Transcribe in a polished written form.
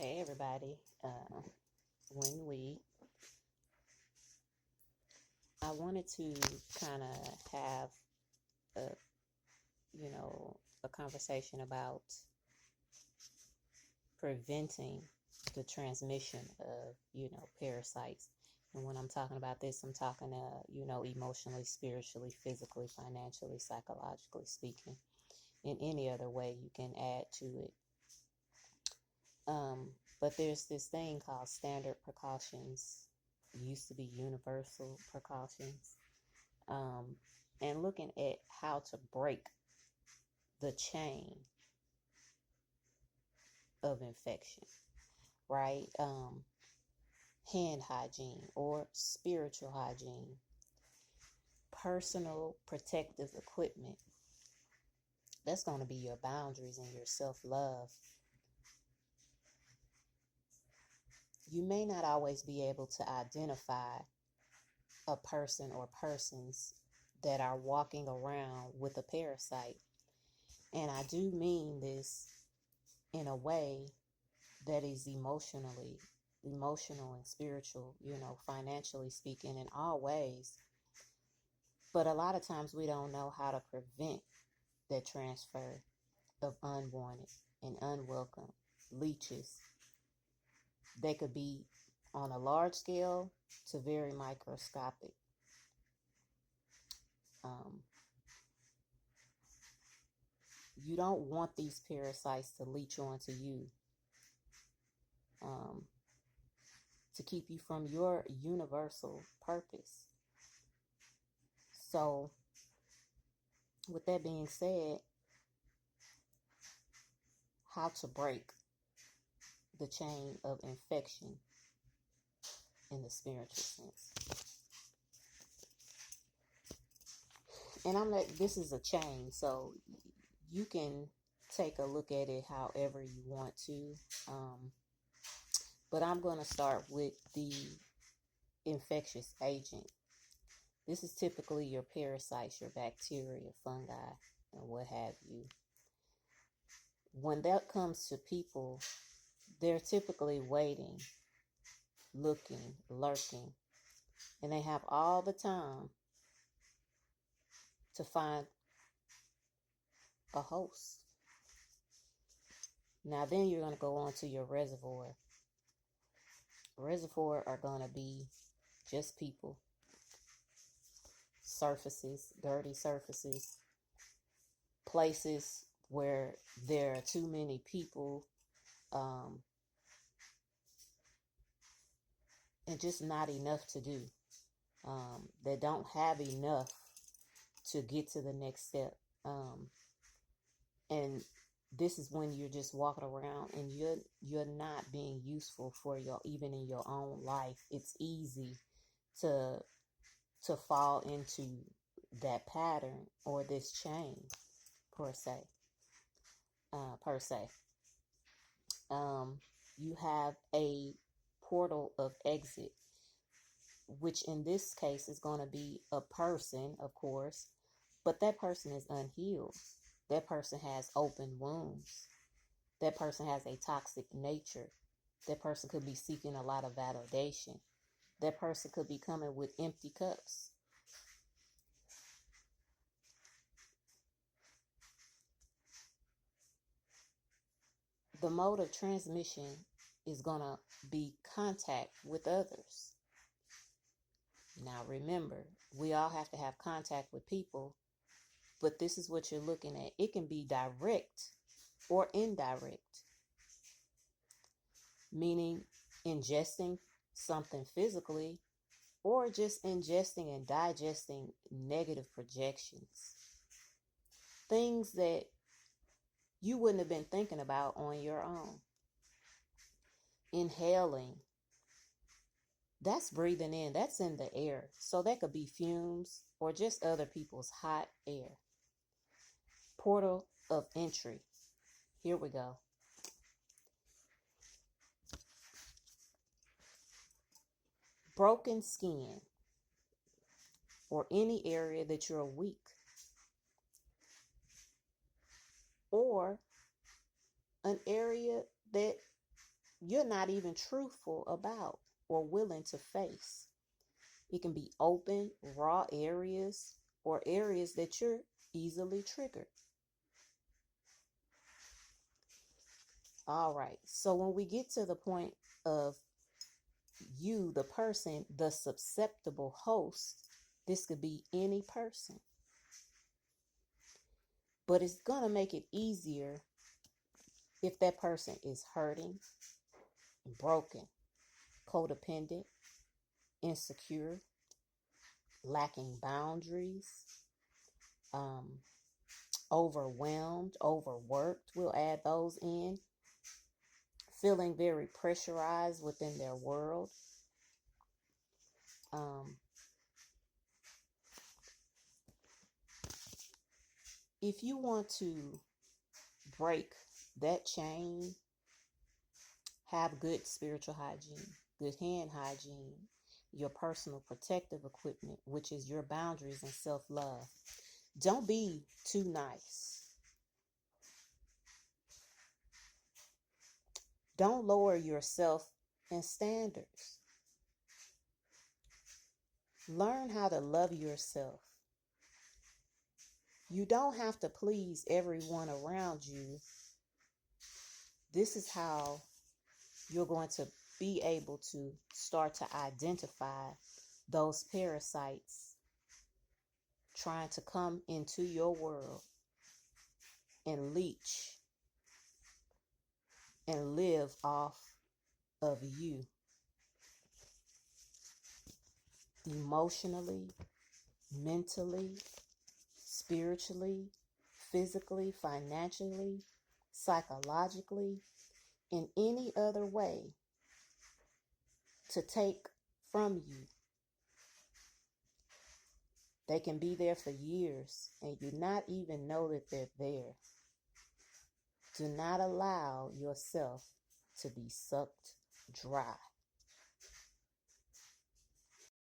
Hey everybody. When I wanted to kind of have a, a conversation about preventing the transmission of, parasites. And when I'm talking about this, I'm talking, emotionally, spiritually, physically, financially, psychologically speaking. In any other way you can add to it. But there's this thing called standard precautions. It used to be universal precautions. Um, and looking at how to break the chain of infection, right? Hand hygiene or spiritual hygiene, personal protective equipment. That's going to be your boundaries and your self love. You may not always be able to identify a person or persons that are walking around with a parasite. And I do mean this in a way that is emotional and spiritual, financially speaking, in all ways. But a lot of times we don't know how to prevent that transfer of unwanted and unwelcome leeches. They could be on a large scale to very microscopic. Um, you don't want these parasites to leech onto you, um, to keep you from your universal purpose. So, with that being said, how to break the chain of infection in the spiritual sense. And this is a chain, so you can take a look at it however you want to. But I'm going to start with the infectious agent. This is typically your parasites, your bacteria, fungi, and what have you. When that comes to people, they're typically waiting, looking, lurking, and they have all the time to find a host. Now then you're going to go on to your reservoir. Reservoir are going to be just people, surfaces, dirty surfaces, places where there are too many people, and just not enough to do. They don't have enough to get to the next step. And this is when you're just walking around and you're not being useful for even in your own life. It's easy to fall into that pattern or this chain per se. You have a portal of exit, which in this case is going to be a person, of course, but that person is unhealed. That person has open wounds. That person has a toxic nature. That person could be seeking a lot of validation. That person could be coming with empty cups. The mode of transmission is going to be contact with others. Now remember, we all have to have contact with people, but this is what you're looking at. It can be direct or indirect, meaning ingesting something physically or just ingesting and digesting negative projections. Things that you wouldn't have been thinking about on your own. Inhaling, that's breathing in, that's in the air. So that could be fumes or just other people's hot air. Portal of entry. Here we go. Broken skin or any area that you're weak, or an area that you're not even truthful about or willing to face. It can be open, raw areas or areas that you're easily triggered. All right. So when we get to the point of you, the person, the susceptible host, this could be any person. But it's going to make it easier if that person is hurting, broken, codependent, insecure, lacking boundaries, um, overwhelmed, overworked. We'll add those in. Feeling very pressurized within their world. If you want to break that chain, have good spiritual hygiene, good hand hygiene, your personal protective equipment, which is your boundaries and self-love. Don't be too nice. Don't lower yourself and standards. Learn how to love yourself. You don't have to please everyone around you. This is how you're going to be able to start to identify those parasites trying to come into your world and leech and live off of you emotionally, mentally, spiritually, physically, financially, psychologically, in any other way to take from you. They can be there for years and you not even know that they're there. Do not allow yourself to be sucked dry.